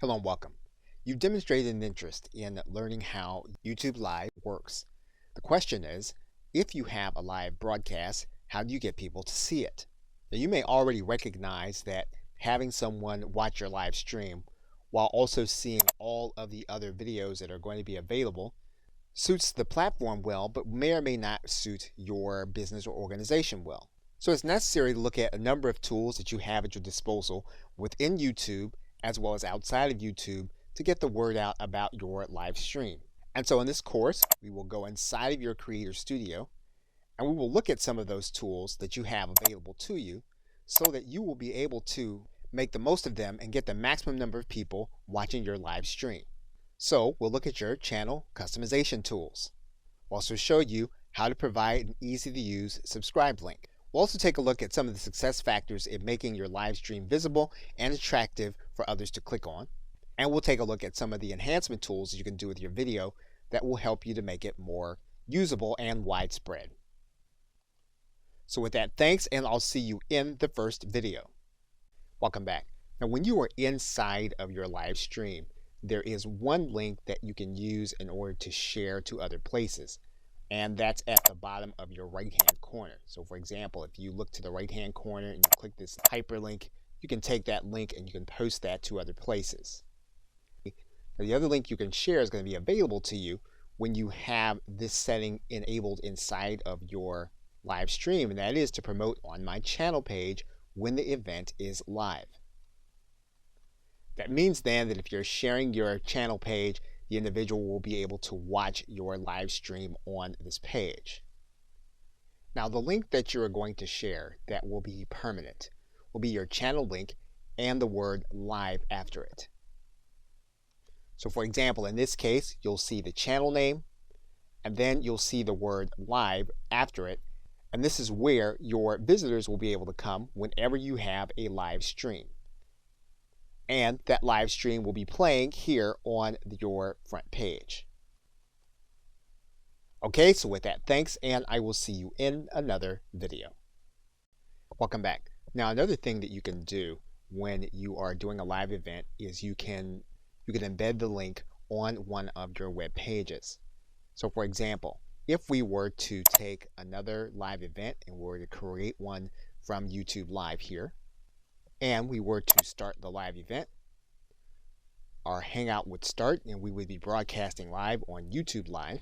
Hello and welcome. You've demonstrated an interest in learning how YouTube Live works. The question is, if you have a live broadcast, how do you get people to see it? Now, you may already recognize that having someone watch your live stream while also seeing all of the other videos that are going to be available suits the platform well, but may or may not suit your business or organization well. So it's necessary to look at a number of tools that you have at your disposal within YouTube as well as outside of YouTube to get the word out about your live stream. And so in this course, we will go inside of your Creator Studio and we will look at some of those tools that you have available to you so that you will be able to make the most of them and get the maximum number of people watching your live stream. So we'll look at your channel customization tools. We'll also show you how to provide an easy to use subscribe link. We'll also take a look at some of the success factors in making your live stream visible and attractive for others to click on. And we'll take a look at some of the enhancement tools that you can do with your video that will help you to make it more usable and widespread. So with that, thanks, and I'll see you in the first video. Welcome back. Now, when you are inside of your live stream, there is one link that you can use in order to share to other places. And that's at the bottom of your right-hand corner. So for example, if you look to the right-hand corner and you click this hyperlink, you can take that link and you can post that to other places. Now, the other link you can share is going to be available to you when you have this setting enabled inside of your live stream, and that is to promote on my channel page when the event is live. That means then that if you're sharing your channel page, the individual will be able to watch your live stream on this page. Now, the link that you're going to share that will be permanent will be your channel link and the word live after it. So for example, in this case, you'll see the channel name and then you'll see the word live after it. And this is where your visitors will be able to come whenever you have a live stream. And that live stream will be playing here on your front page. Okay, so with that, thanks, and I will see you in another video. Welcome back. Now, another thing that you can do when you are doing a live event is you can embed the link on one of your web pages. So for example, if we were to take another live event and we were to create one from YouTube Live here, and we were to start the live event, our Hangout would start and we would be broadcasting live on YouTube Live.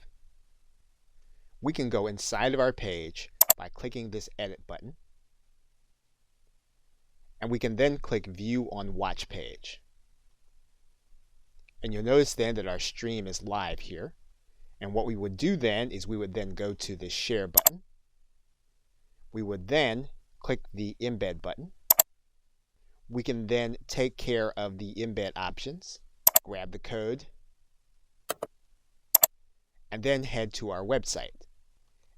We can go inside of our page by clicking this edit button, and we can then click view on watch page. And you'll notice then that our stream is live here. And what we would do then is we would then go to the share button. We would then click the embed button. We can then take care of the embed options, grab the code, and then head to our website.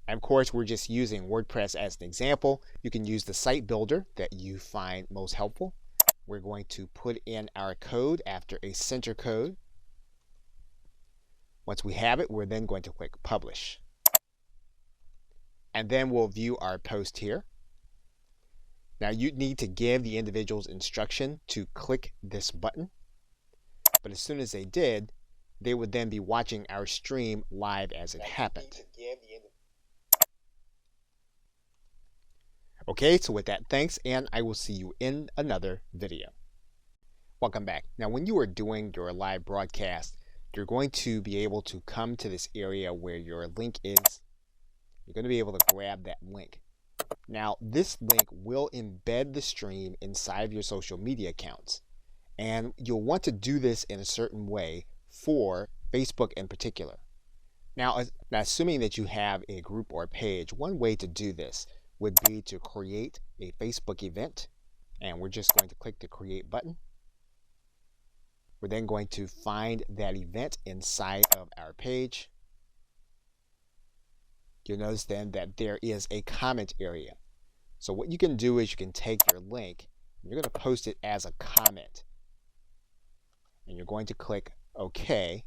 And of course, we're just using WordPress as an example. You can use the site builder that you find most helpful. We're going to put in our code after a center code. Once we have it, we're then going to click publish. And then we'll view our post here. Now, you need to give the individuals instruction to click this button. But as soon as they did, they would then be watching our stream live as it happened. Okay, so with that, thanks, and I will see you in another video. Welcome back. Now, when you are doing your live broadcast, you're going to be able to come to this area where your link is. You're going to be able to grab that link. Now, this link will embed the stream inside of your social media accounts. And you'll want to do this in a certain way for Facebook in particular. Now, assuming that you have a group or a page, one way to do this would be to create a Facebook event. And we're just going to click the create button. We're then going to find that event inside of our page. You'll notice then that there is a comment area. So what you can do is you can take your link and you're going to post it as a comment. And you're going to click OK.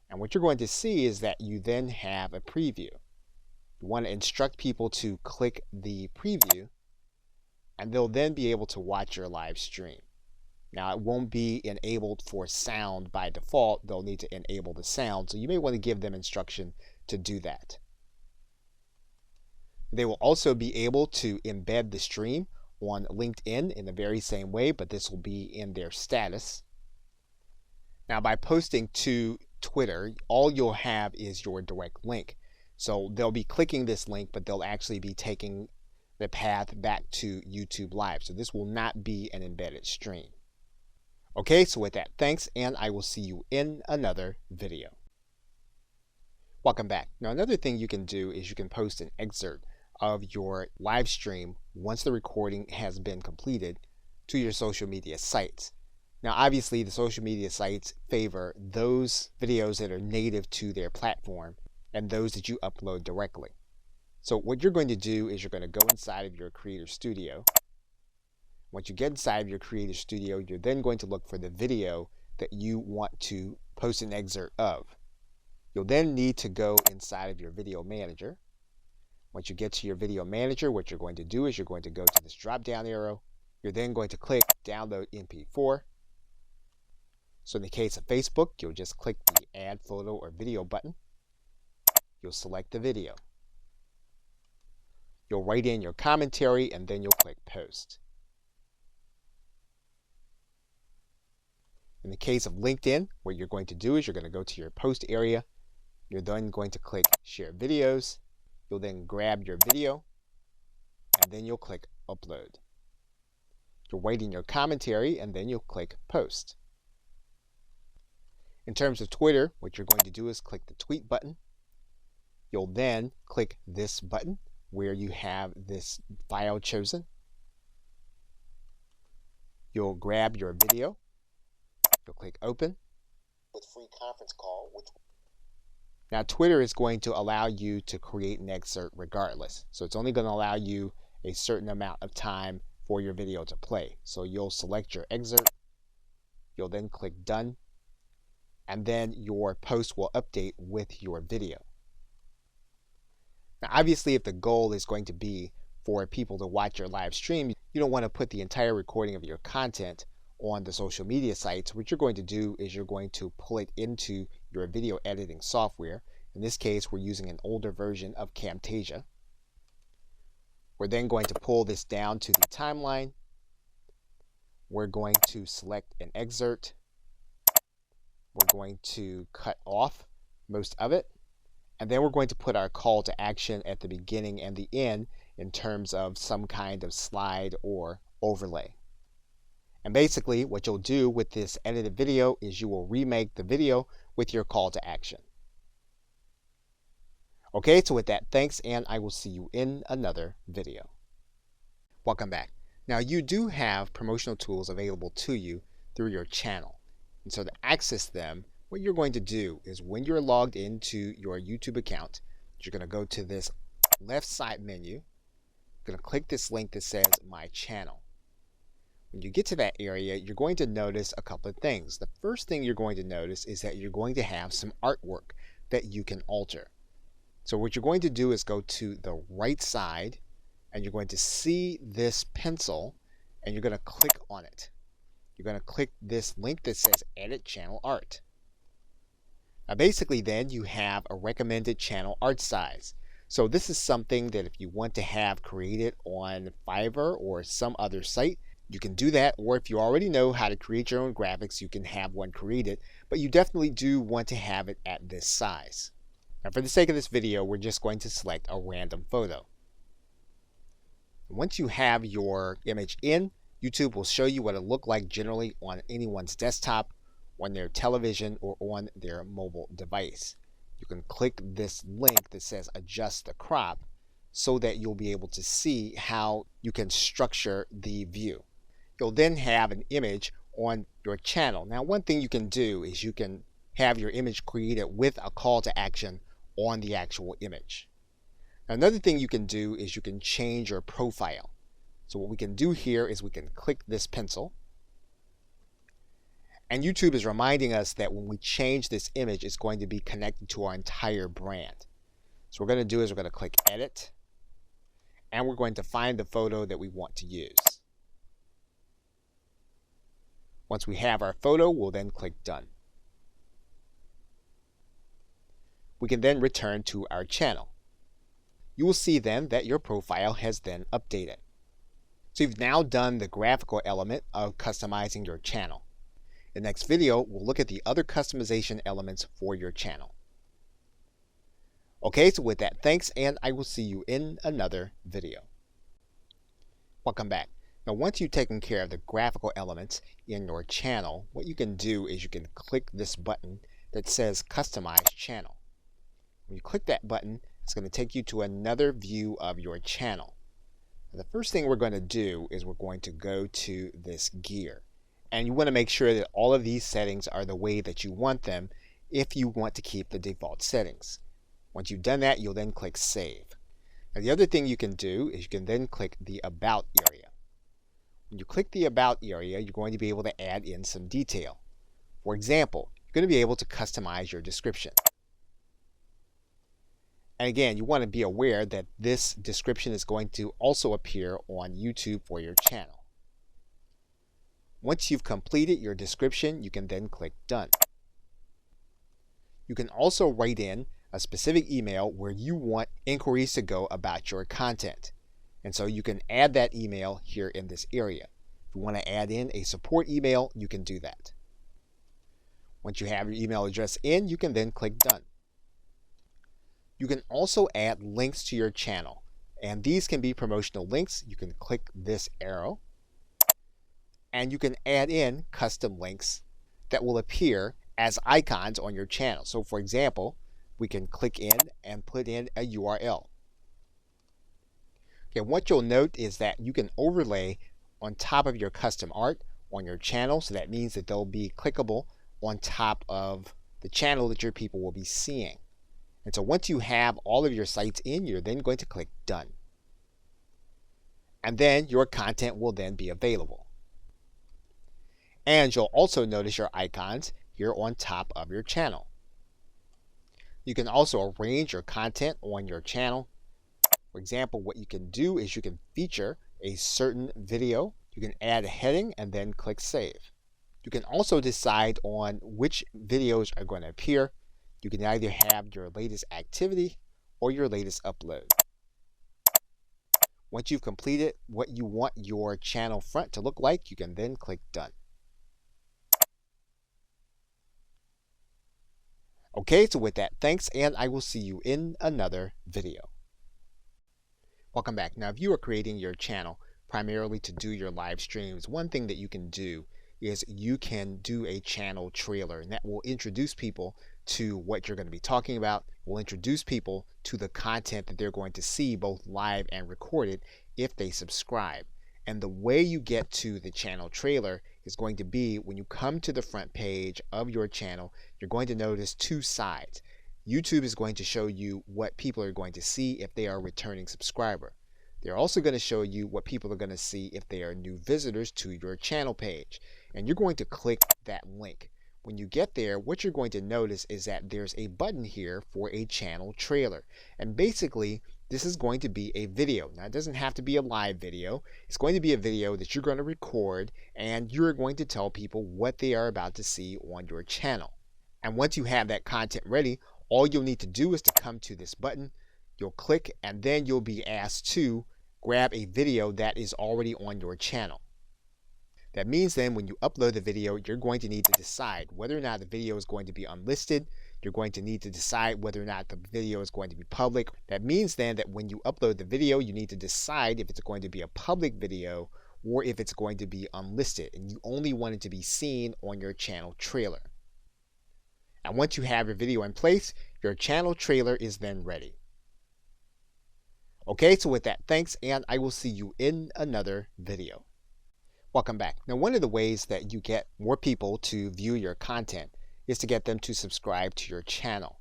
And what you're going to see is that you then have a preview. You want to instruct people to click the preview, and they'll then be able to watch your live stream. Now, it won't be enabled for sound by default. They'll need to enable the sound, so you may want to give them instruction to do that. They will also be able to embed the stream on LinkedIn in the very same way, but this will be in their status. Now, by posting to Twitter, all you'll have is your direct link. So they'll be clicking this link, but they'll actually be taking the path back to YouTube Live. So this will not be an embedded stream. Okay, so with that, thanks, and I will see you in another video. Welcome back. Now, another thing you can do is you can post an excerpt of your live stream once the recording has been completed to your social media sites. Now, obviously, the social media sites favor those videos that are native to their platform and those that you upload directly. So what you're going to do is you're going to go inside of your Creator Studio. Once you get inside of your Creator Studio, you're then going to look for the video that you want to post an excerpt of. You'll then need to go inside of your Video Manager. Once you get to your Video Manager, what you're going to do is you're going to go to this drop-down arrow. You're then going to click Download MP4. So in the case of Facebook, you'll just click the Add Photo or Video button. You'll select the video. You'll write in your commentary, and then you'll click Post. In the case of LinkedIn, what you're going to do is you're going to go to your post area. You're then going to click Share Videos. You'll then grab your video, and then you'll click Upload. You'll write in your commentary, and then you'll click Post. In terms of Twitter, what you're going to do is click the Tweet button. You'll then click this button where you have this file chosen. You'll grab your video. You'll click Open with free conference call. Now, Twitter is going to allow you to create an excerpt regardless. So it's only going to allow you a certain amount of time for your video to play. So you'll select your excerpt. You'll then click Done. And then your post will update with your video. Now, obviously, if the goal is going to be for people to watch your live stream, you don't want to put the entire recording of your content on the social media sites. What you're going to do is you're going to pull it into your video editing software. In this case, we're using an older version of Camtasia. We're then going to pull this down to the timeline. We're going to select an excerpt. We're going to cut off most of it. And then we're going to put our call to action at the beginning and the end in terms of some kind of slide or overlay. And basically, what you'll do with this edited video is you will remake the video with your call to action. Okay, so with that, thanks, and I will see you in another video. Welcome back. Now, you do have promotional tools available to you through your channel. And so to access them, what you're going to do is when you're logged into your YouTube account, you're going to go to this left side menu. You're going to click this link that says My Channel. When you get to that area, you're going to notice a couple of things. The first thing you're going to notice is that you're going to have some artwork that you can alter. So what you're going to do is go to the right side, and you're going to see this pencil, and you're going to click on it. You're going to click this link that says Edit Channel Art. Now basically then you have a recommended channel art size. So this is something that if you want to have created on Fiverr or some other site, you can do that, or if you already know how to create your own graphics, you can have one created, but you definitely do want to have it at this size. Now for the sake of this video, we're just going to select a random photo. Once you have your image in, YouTube will show you what it looked like generally on anyone's desktop, on their television, or on their mobile device. You can click this link that says Adjust the Crop so that you'll be able to see how you can structure the view. You'll then have an image on your channel. Now, one thing you can do is you can have your image created with a call to action on the actual image. Now, another thing you can do is you can change your profile. So what we can do here is we can click this pencil. And YouTube is reminding us that when we change this image, it's going to be connected to our entire brand. So what we're going to do is we're going to click Edit, and we're going to find the photo that we want to use. Once we have our photo, we'll then click Done. We can then return to our channel. You will see then that your profile has then updated. So you've now done the graphical element of customizing your channel. In the next video, we'll look at the other customization elements for your channel. Okay, so with that, thanks, and I will see you in another video. Welcome back. Now, once you've taken care of the graphical elements in your channel, what you can do is you can click this button that says Customize Channel. When you click that button, it's going to take you to another view of your channel. The first thing we're going to do is we're going to go to this gear. And you want to make sure that all of these settings are the way that you want them if you want to keep the default settings. Once you've done that, you'll then click Save. Now, the other thing you can do is you can then click the About area. When you click the About area, you're going to be able to add in some detail. For example, you're going to be able to customize your description. And again, you want to be aware that this description is going to also appear on YouTube for your channel. Once you've completed your description, you can then click Done. You can also write in a specific email where you want inquiries to go about your content. And so you can add that email here in this area. If you want to add in a support email, you can do that. Once you have your email address in, you can then click Done. You can also add links to your channel, and these can be promotional links. You can click this arrow, and you can add in custom links that will appear as icons on your channel. So for example, we can click in and put in a URL. Okay, what you'll note is that you can overlay on top of your custom art on your channel, so that means that they'll be clickable on top of the channel that your people will be seeing. And so once you have all of your sites in, you're then going to click Done. And then your content will then be available. And you'll also notice your icons here on top of your channel. You can also arrange your content on your channel. For example, what you can do is you can feature a certain video. You can add a heading and then click Save. You can also decide on which videos are going to appear. You can either have your latest activity or your latest upload. Once you've completed what you want your channel front to look like, you can then click Done. Okay, so with that, thanks, and I will see you in another video. Welcome back. Now, if you are creating your channel primarily to do your live streams, one thing that you can do is you can do a channel trailer, and that will introduce people to what you're going to be talking about, will introduce people to the content that they're going to see both live and recorded if they subscribe. And the way you get to the channel trailer is going to be when you come to the front page of your channel, you're going to notice two sides. YouTube is going to show you what people are going to see if they are a returning subscriber. They're also going to show you what people are going to see if they are new visitors to your channel page. And you're going to click that link. When you get there, what you're going to notice is that there's a button here for a channel trailer. And basically, this is going to be a video. Now, it doesn't have to be a live video. It's going to be a video that you're going to record, and you're going to tell people what they are about to see on your channel. And once you have that content ready, all you'll need to do is to come to this button. You'll click, and then you'll be asked to grab a video that is already on your channel. That means then when you upload the video, you're going to need to decide whether or not the video is going to be unlisted. You're going to need to decide whether or not the video is going to be public. That means then that when you upload the video, you need to decide if it's going to be a public video or if it's going to be unlisted, and you only want it to be seen on your channel trailer. And once you have your video in place, your channel trailer is then ready. Okay, so with that, thanks, and I will see you in another video. Welcome back. Now, one of the ways that you get more people to view your content is to get them to subscribe to your channel.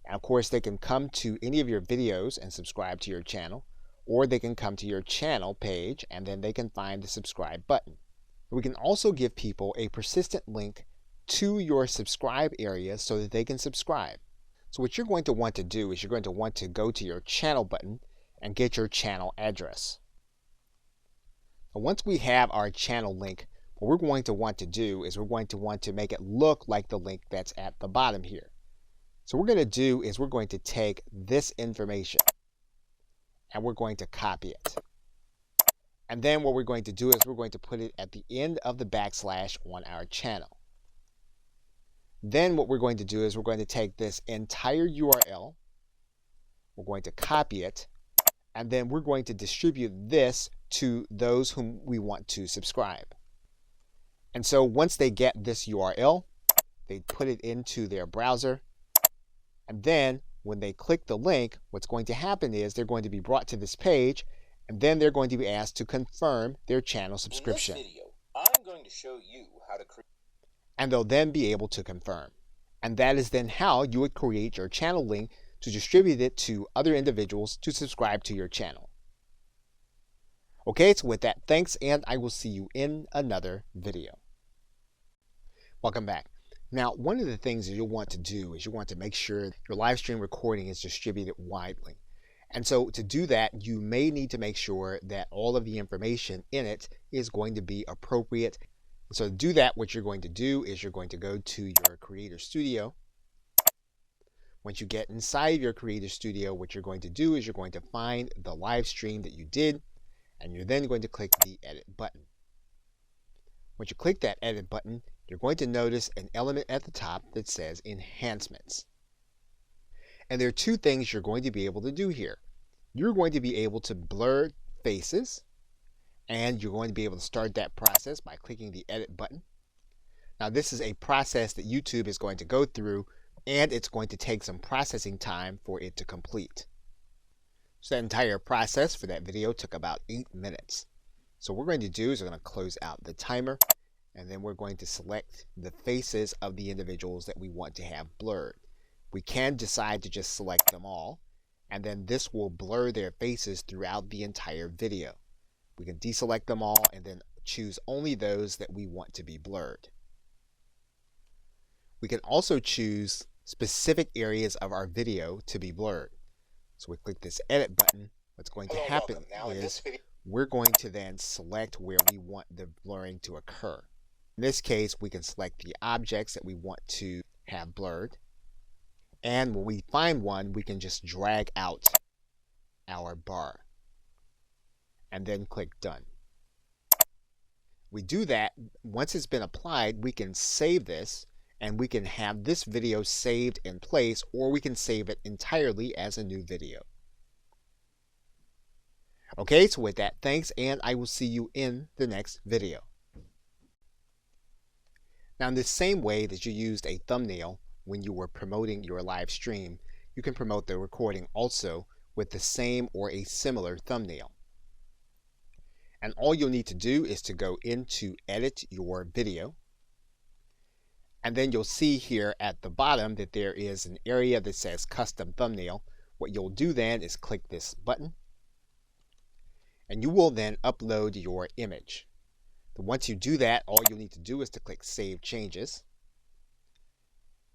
And of course, they can come to any of your videos and subscribe to your channel, or they can come to your channel page and then they can find the subscribe button. We can also give people a persistent link to your subscribe area so that they can subscribe. So what you're going to want to do is you're going to want to go to your channel button and get your channel address. Once we have our channel link, what we're going to want to do is we're going to want to make it look like the link that's at the bottom here. So what we're going to do is we're going to take this information and we're going to copy it. And then what we're going to do is we're going to put it at the end of the backslash on our channel. Then what we're going to do is we're going to take this entire URL, we're going to copy it, and then we're going to distribute this to those whom we want to subscribe. And so once they get this URL, they put it into their browser, and then when they click the link, what's going to happen is they're going to be brought to this page, and then they're going to be asked to confirm their channel subscription. In this video, I'm going to show you how to create, and they'll then be able to confirm. And that is then how you would create your channel link to distribute it to other individuals to subscribe to your channel. Okay, so with that, thanks, and I will see you in another video. Welcome back. Now, one of the things that you'll want to do is you want to make sure your live stream recording is distributed widely. And so to do that, you may need to make sure that all of the information in it is going to be appropriate. So to do that, what you're going to do is you're going to go to your Creator Studio. Once you get inside of your Creator Studio, what you're going to do is you're going to find the live stream that you did, and you're then going to click the Edit button. Once you click that Edit button, you're going to notice an element at the top that says Enhancements. And there are two things you're going to be able to do here. You're going to be able to blur faces, and you're going to be able to start that process by clicking the Edit button. Now, this is a process that YouTube is going to go through, and it's going to take some processing time for it to complete. So that entire process for that video took about 8 minutes. So what we're going to do is we're going to close out the timer, and then we're going to select the faces of the individuals that we want to have blurred. We can decide to just select them all, and then this will blur their faces throughout the entire video. We can deselect them all and then choose only those that we want to be blurred. We can also choose specific areas of our video to be blurred. So we click this Edit button. What's going to happen is we're going to then select where we want the blurring to occur. In this case, we can select the objects that we want to have blurred. And when we find one, we can just drag out our bar and then click Done. We do that. Once it's been applied, we can save this, and we can have this video saved in place, or we can save it entirely as a new video. Okay, so with that, thanks, and I will see you in the next video. Now, in the same way that you used a thumbnail when you were promoting your live stream, you can promote the recording also with the same or a similar thumbnail. And all you'll need to do is to go into Edit Your Video. And then you'll see here at the bottom that there is an area that says Custom Thumbnail. What you'll do then is click this button, and you will then upload your image. But once you do that, all you'll need to do is to click Save Changes.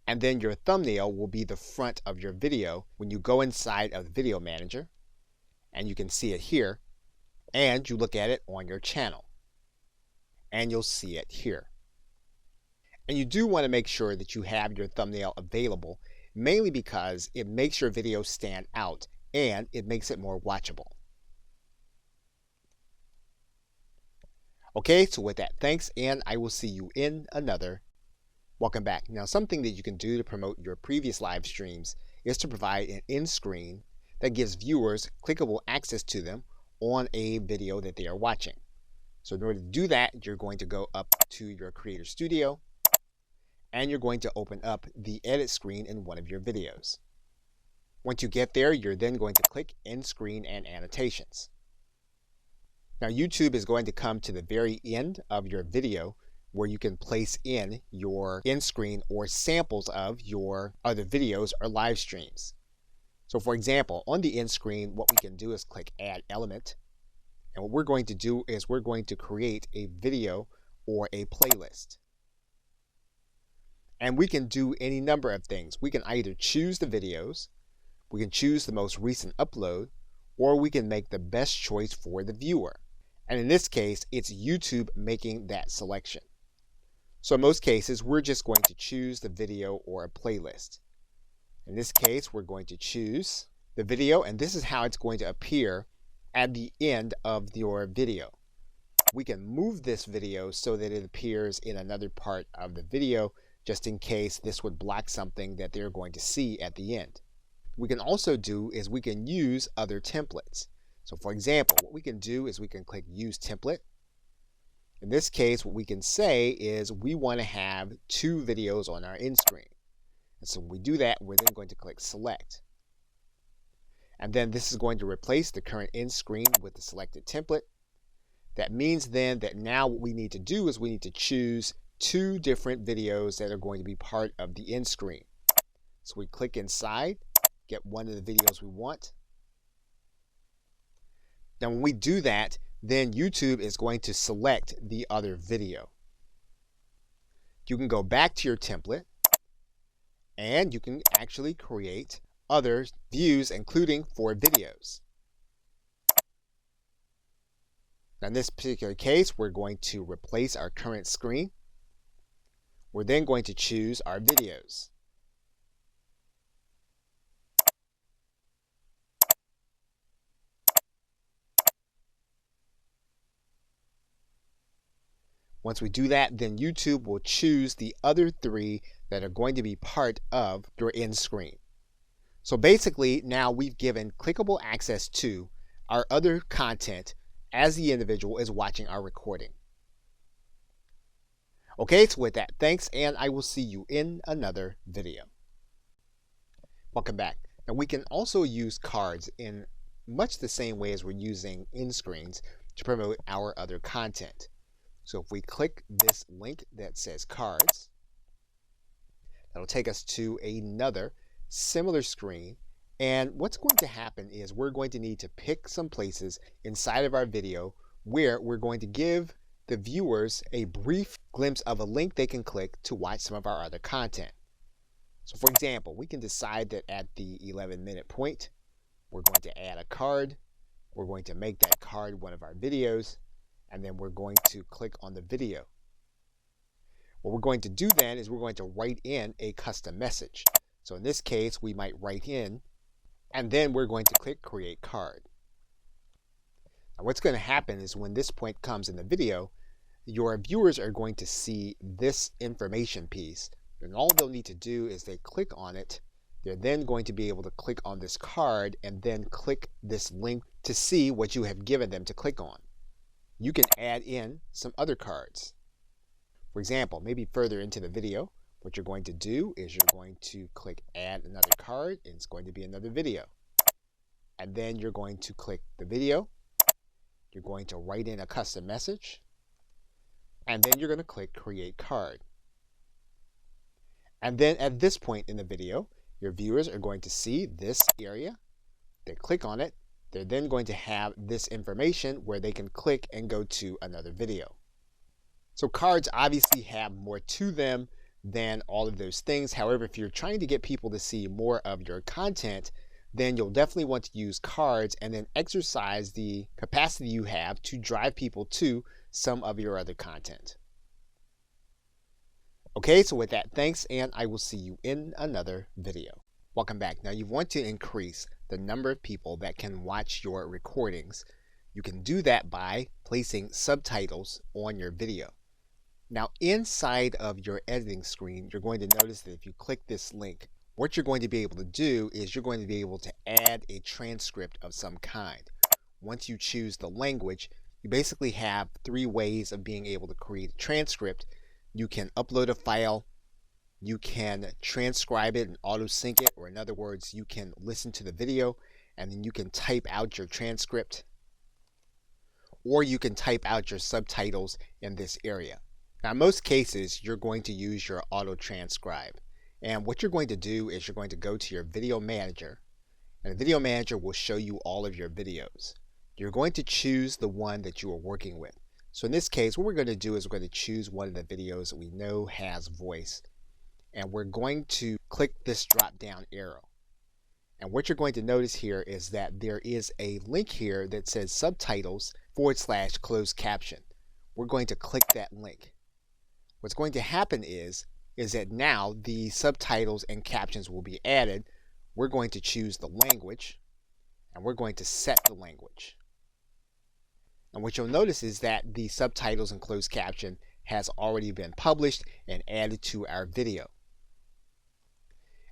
And then your thumbnail will be the front of your video when you go inside of the Video Manager, and you can see it here, and you look at it on your channel, and you'll see it here. And you do want to make sure that you have your thumbnail available, mainly because it makes your video stand out and it makes it more watchable. Okay, so with that, thanks, and I will see you in another. Welcome back. Now, something that you can do to promote your previous live streams is to provide an end screen that gives viewers clickable access to them on a video that they are watching. So in order to do that, you're going to go up to your Creator Studio, and you're going to open up the edit screen in one of your videos. Once you get there, you're then going to click End Screen and Annotations. Now, YouTube is going to come to the very end of your video where you can place in your end screen or samples of your other videos or live streams. So for example, on the end screen, what we can do is click Add Element. And what we're going to do is we're going to create a video or a playlist. And we can do any number of things. We can either choose the videos, we can choose the most recent upload, or we can make the best choice for the viewer. And in this case, it's YouTube making that selection. So in most cases, we're just going to choose the video or a playlist. In this case, we're going to choose the video, and this is how it's going to appear at the end of your video. We can move this video so that it appears in another part of the video, just in case this would block something that they're going to see at the end. What we can also do is we can use other templates. So for example, what we can do is we can click Use Template. In this case, what we can say is we want to have 2 videos on our end screen. And so when we do that, we're then going to click Select. And then this is going to replace the current end screen with the selected template. That means then that now what we need to do is we need to choose 2 different videos that are going to be part of the end screen. So we click inside, get one of the videos we want. Now when we do that, then YouTube is going to select the other video. You can go back to your template and you can actually create other views, including for videos. Now in this particular case, we're going to replace our current screen. We're then going to choose our videos. Once we do that, then YouTube will choose the other 3 that are going to be part of your end screen. So basically, now we've given clickable access to our other content as the individual is watching our recording. Okay, so with that, thanks, and I will see you in another video. Welcome back. Now we can also use cards in much the same way as we're using end screens to promote our other content. So if we click this link that says cards, that'll take us to another similar screen. And what's going to happen is we're going to need to pick some places inside of our video where we're going to give the viewers a brief glimpse of a link they can click to watch some of our other content. So for example, we can decide that at the 11-minute point, we're going to add a card. We're going to make that card one of our videos, and then we're going to click on the video. What we're going to do then is we're going to write in a custom message. So in this case, we might write in, and then we're going to click Create Card. Now what's going to happen is when this point comes in the video, your viewers are going to see this information piece, and all they'll need to do is they click on it. They're then going to be able to click on this card and then click this link to see what you have given them to click on. You can add in some other cards. For example, maybe further into the video, what you're going to do is you're going to click Add Another Card, and it's going to be another video. And then you're going to click the video. You're going to write in a custom message. And then you're going to click Create Card. And then at this point in the video, your viewers are going to see this area. They click on it. They're then going to have this information where they can click and go to another video. So cards obviously have more to them than all of those things. However, if you're trying to get people to see more of your content, then you'll definitely want to use cards and then exercise the capacity you have to drive people to some of your other content. Okay, so with that, thanks, and I will see you in another video. Welcome back. Now you want to increase the number of people that can watch your recordings. You can do that by placing subtitles on your video. Now inside of your editing screen, you're going to notice that if you click this link, what you're going to be able to do is you're going to be able to add a transcript of some kind. Once you choose the language, you basically have 3 ways of being able to create a transcript. You can upload a file, you can transcribe it and auto sync it, or in other words, you can listen to the video and then you can type out your transcript, or you can type out your subtitles in this area. Now in most cases, you're going to use your auto transcribe. And what you're going to do is you're going to go to your video manager, and the video manager will show you all of your videos. You're going to choose the one that you are working with. So in this case, what we're going to do is we're going to choose one of the videos that we know has voice, and we're going to click this drop down arrow. And what you're going to notice here is that there is a link here that says subtitles closed caption. We're going to click that link. What's going to happen is that now the subtitles and captions will be added. We're going to choose the language, and we're going to set the language. And what you'll notice is that the subtitles and closed caption has already been published and added to our video.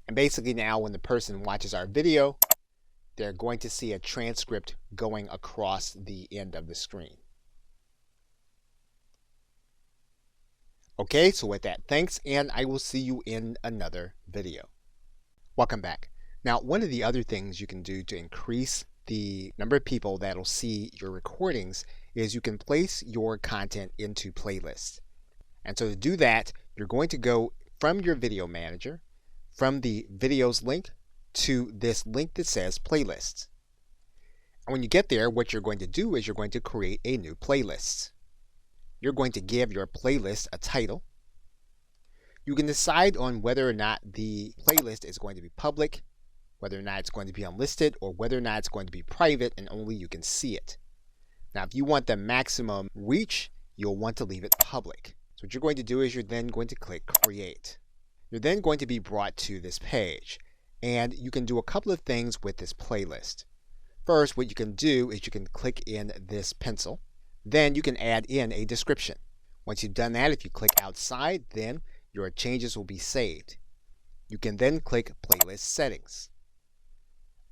And basically now when the person watches our video, they're going to see a transcript going across the end of the screen. Okay, so with that, thanks, and I will see you in another video. Welcome back. Now, one of the other things you can do to increase the number of people that'll see your recordings is you can place your content into playlists. And so to do that, you're going to go from your video manager, from the videos link, to this link that says playlists. And when you get there, what you're going to do is you're going to create a new playlist. You're going to give your playlist a title. You can decide on whether or not the playlist is going to be public, whether or not it's going to be unlisted, or whether or not it's going to be private and only you can see it. Now, if you want the maximum reach, you'll want to leave it public. So what you're going to do is you're then going to click Create. You're then going to be brought to this page, and you can do a couple of things with this playlist. First, what you can do is you can click in this pencil. Then you can add in a description. Once you've done that, if you click outside, then your changes will be saved. You can then click Playlist Settings.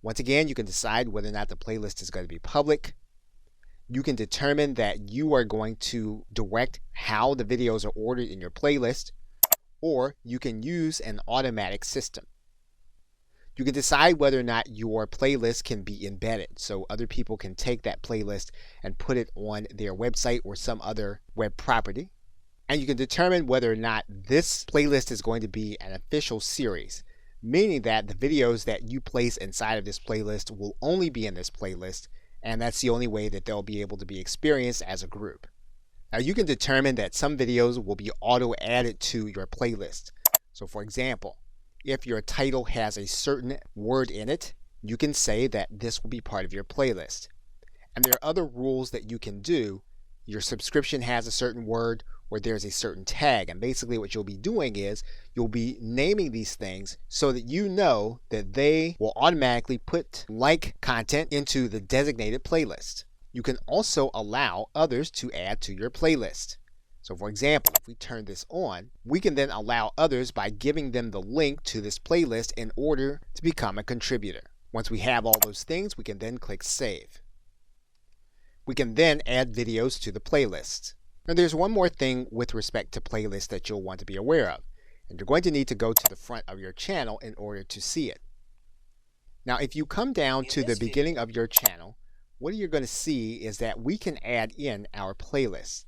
Once again, you can decide whether or not the playlist is going to be public. You can determine that you are going to direct how the videos are ordered in your playlist, or you can use an automatic system. You can decide whether or not your playlist can be embedded, so other people can take that playlist and put it on their website or some other web property. And you can determine whether or not this playlist is going to be an official series, meaning that the videos that you place inside of this playlist will only be in this playlist, and that's the only way that they'll be able to be experienced as a group. Now you can determine that some videos will be auto-added to your playlist. So for example, if your title has a certain word in it, you can say that this will be part of your playlist. And there are other rules that you can do. Your subscription has a certain word, or there's a certain tag. And basically what you'll be doing is you'll be naming these things so that you know that they will automatically put like content into the designated playlist. You can also allow others to add to your playlist. So for example, if we turn this on, we can then allow others by giving them the link to this playlist in order to become a contributor. Once we have all those things, we can then click Save. We can then add videos to the playlist. Now there's one more thing with respect to playlists that you'll want to be aware of, and you're going to need to go to the front of your channel in order to see it. Now if you come down to the beginning of your channel, what you're going to see is that we can add in our playlist.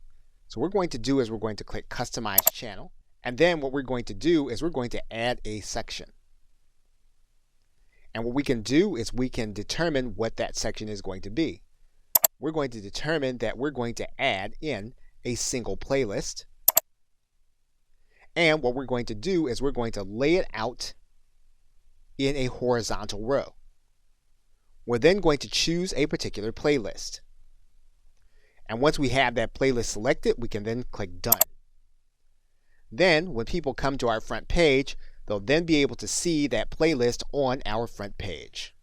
So what we're going to do is we're going to click Customize Channel, and then what we're going to do is we're going to add a section. And what we can do is we can determine what that section is going to be. We're going to determine that we're going to add in a single playlist. And what we're going to do is we're going to lay it out in a horizontal row. We're then going to choose a particular playlist. And once we have that playlist selected, we can then click Done. Then when people come to our front page, they'll then be able to see that playlist on our front page.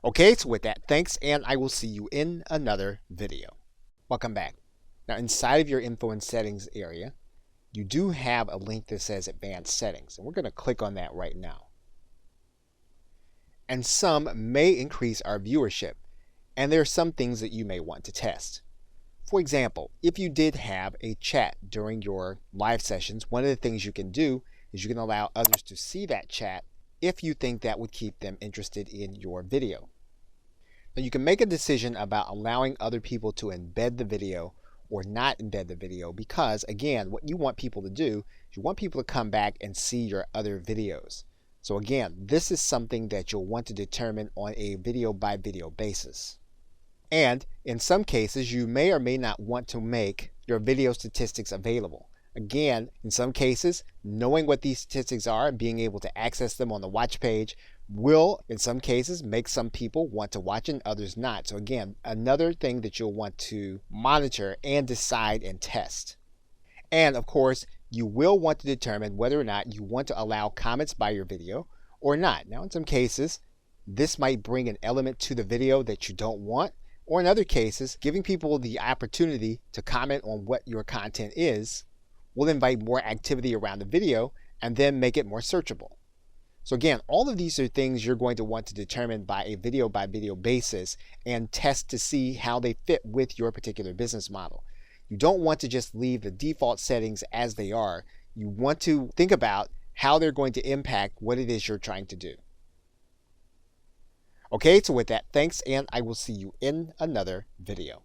Okay, so with that, thanks, and I will see you in another video. Welcome back. Now inside of your Info and Settings area, you do have a link that says Advanced Settings, and we're going to click on that right now. And some may increase our viewership, and there are some things that you may want to test. For example, if you did have a chat during your live sessions, one of the things you can do is you can allow others to see that chat if you think that would keep them interested in your video. Now you can make a decision about allowing other people to embed the video or not embed the video, because again, what you want people to do is you want people to come back and see your other videos. So again, this is something that you'll want to determine on a video by video basis. And in some cases, you may or may not want to make your video statistics available. Again, in some cases, knowing what these statistics are and being able to access them on the watch page will, in some cases, make some people want to watch and others not. So again, another thing that you'll want to monitor and decide and test. And of course, you will want to determine whether or not you want to allow comments by your video or not. Now, in some cases, this might bring an element to the video that you don't want, or in other cases, giving people the opportunity to comment on what your content is will invite more activity around the video and then make it more searchable. So again, all of these are things you're going to want to determine by video basis and test to see how they fit with your particular business model. You don't want to just leave the default settings as they are. You want to think about how they're going to impact what it is you're trying to do. Okay, so with that, thanks, and I will see you in another video.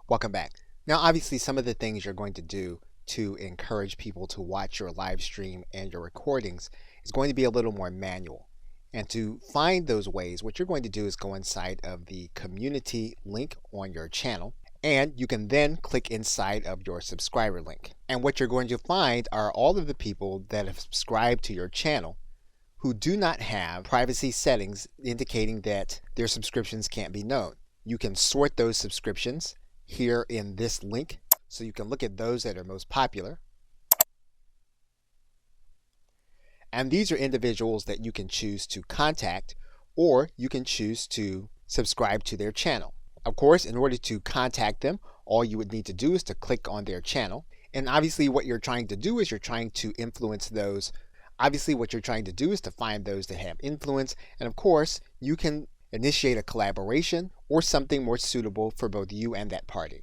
Welcome back. Now, obviously, some of the things you're going to do to encourage people to watch your live stream and your recordings is going to be a little more manual. And to find those ways, what you're going to do is go inside of the community link on your channel, and you can then click inside of your subscriber link. And what you're going to find are all of the people that have subscribed to your channel who do not have privacy settings indicating that their subscriptions can't be known. You can sort those subscriptions here in this link, so you can look at those that are most popular. And these are individuals that you can choose to contact, or you can choose to subscribe to their channel. Of course, in order to contact them, all you would need to do is to click on their channel. And obviously what you're trying to do is you're trying to influence those. Obviously what you're trying to do is to find those that have influence. And of course, you can initiate a collaboration or something more suitable for both you and that party.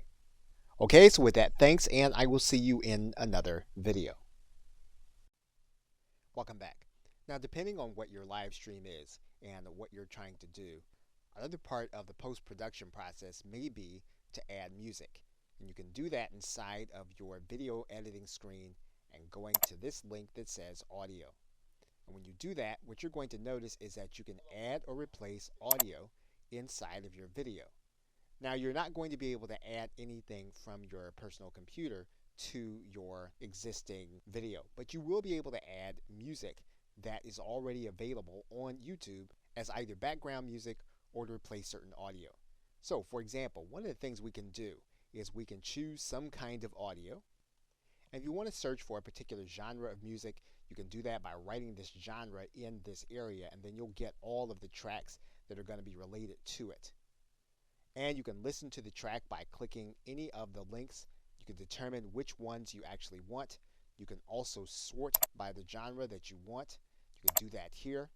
Okay, so with that, thanks, and I will see you in another video. Welcome back. Now, depending on what your live stream is and what you're trying to do, another part of the post-production process may be to add music. And you can do that inside of your video editing screen and going to this link that says audio. And when you do that, what you're going to notice is that you can add or replace audio inside of your video. Now, you're not going to be able to add anything from your personal computer to your existing video, but you will be able to add music that is already available on YouTube as either background music or to replace certain audio. So, for example, one of the things we can do is we can choose some kind of audio. And if you want to search for a particular genre of music, you can do that by writing this genre in this area, and then you'll get all of the tracks that are going to be related to it. And you can listen to the track by clicking any of the links. You can determine which ones you actually want. You can also sort by the genre that you want. You can do that here.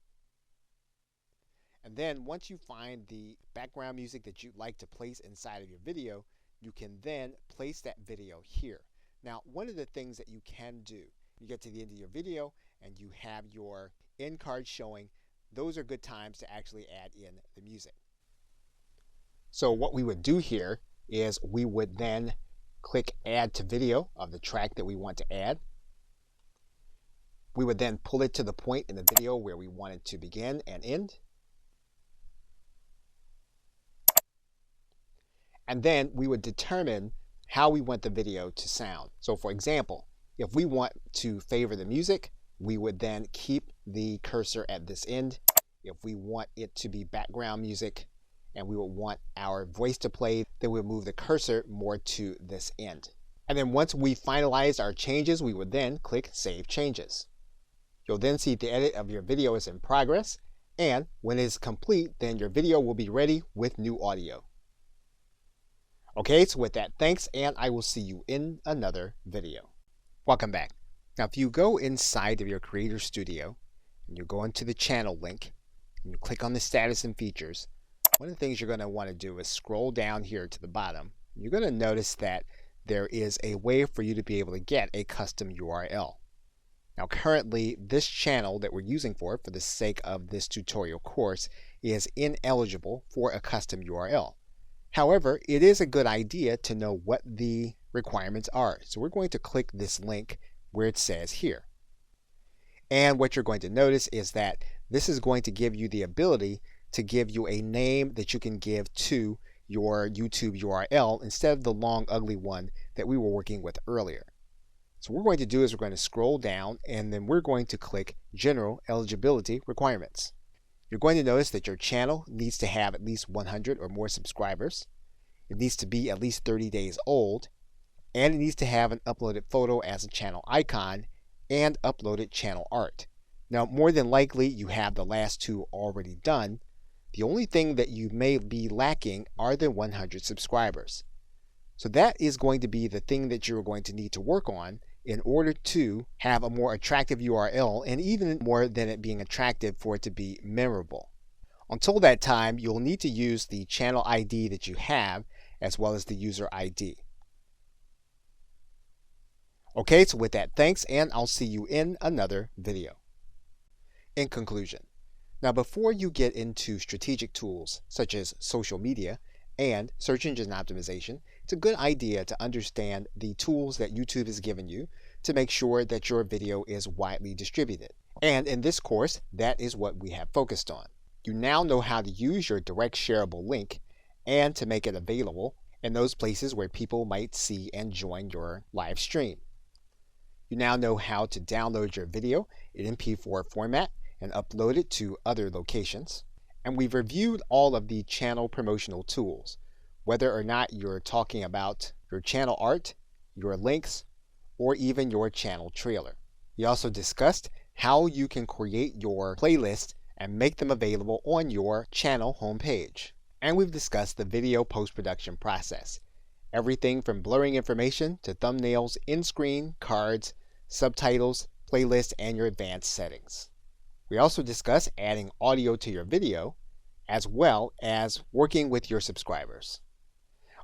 And then once you find the background music that you'd like to place inside of your video, you can then place that video here. Now, one of the things that you can do, you get to the end of your video and you have your end card showing, those are good times to actually add in the music. So what we would do here is we would then click add to video of the track that we want to add. We would then pull it to the point in the video where we want it to begin and end. And then we would determine how we want the video to sound. So for example, if we want to favor the music, we would then keep the cursor at this end. If we want it to be background music and we would want our voice to play, then we'll move the cursor more to this end. And then once we finalize our changes, we would then click Save Changes. You'll then see the edit of your video is in progress, and when it is complete, then your video will be ready with new audio. Okay, so with that, thanks, and I will see you in another video. Welcome back. Now, if you go inside of your Creator Studio, and you go into the channel link, and you click on the status and features, one of the things you're going to want to do is scroll down here to the bottom. You're going to notice that there is a way for you to be able to get a custom URL. Now, currently, this channel that we're using for the sake of this tutorial course is ineligible for a custom URL. However, it is a good idea to know what the requirements are. So we're going to click this link where it says here. And what you're going to notice is that this is going to give you the ability to give you a name that you can give to your YouTube URL instead of the long, ugly one that we were working with earlier. So what we're going to do is we're going to scroll down and then we're going to click General Eligibility Requirements. You're going to notice that your channel needs to have at least 100 or more subscribers. It needs to be at least 30 days old, and it needs to have an uploaded photo as a channel icon and uploaded channel art. Now, more than likely, you have the last two already done. The only thing that you may be lacking are the 100 subscribers. So that is going to be the thing that you're going to need to work on in order to have a more attractive URL, and even more than it being attractive, for it to be memorable. Until that time, you'll need to use the channel ID that you have as well as the user ID. Okay, so with that, thanks, and I'll see you in another video. In conclusion, now before you get into strategic tools such as social media and search engine optimization, it's a good idea to understand the tools that YouTube has given you to make sure that your video is widely distributed. And in this course, that is what we have focused on. You now know how to use your direct shareable link and to make it available in those places where people might see and join your live stream. You now know how to download your video in MP4 format and upload it to other locations. And we've reviewed all of the channel promotional tools, whether or not you're talking about your channel art, your links, or even your channel trailer. We also discussed how you can create your playlist and make them available on your channel homepage. And we've discussed the video post-production process. Everything from blurring information to thumbnails, in-screen, cards, subtitles, playlists, and your advanced settings. We also discuss adding audio to your video, as well as working with your subscribers.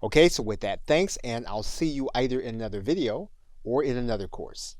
Okay, so with that, thanks, and I'll see you either in another video or in another course.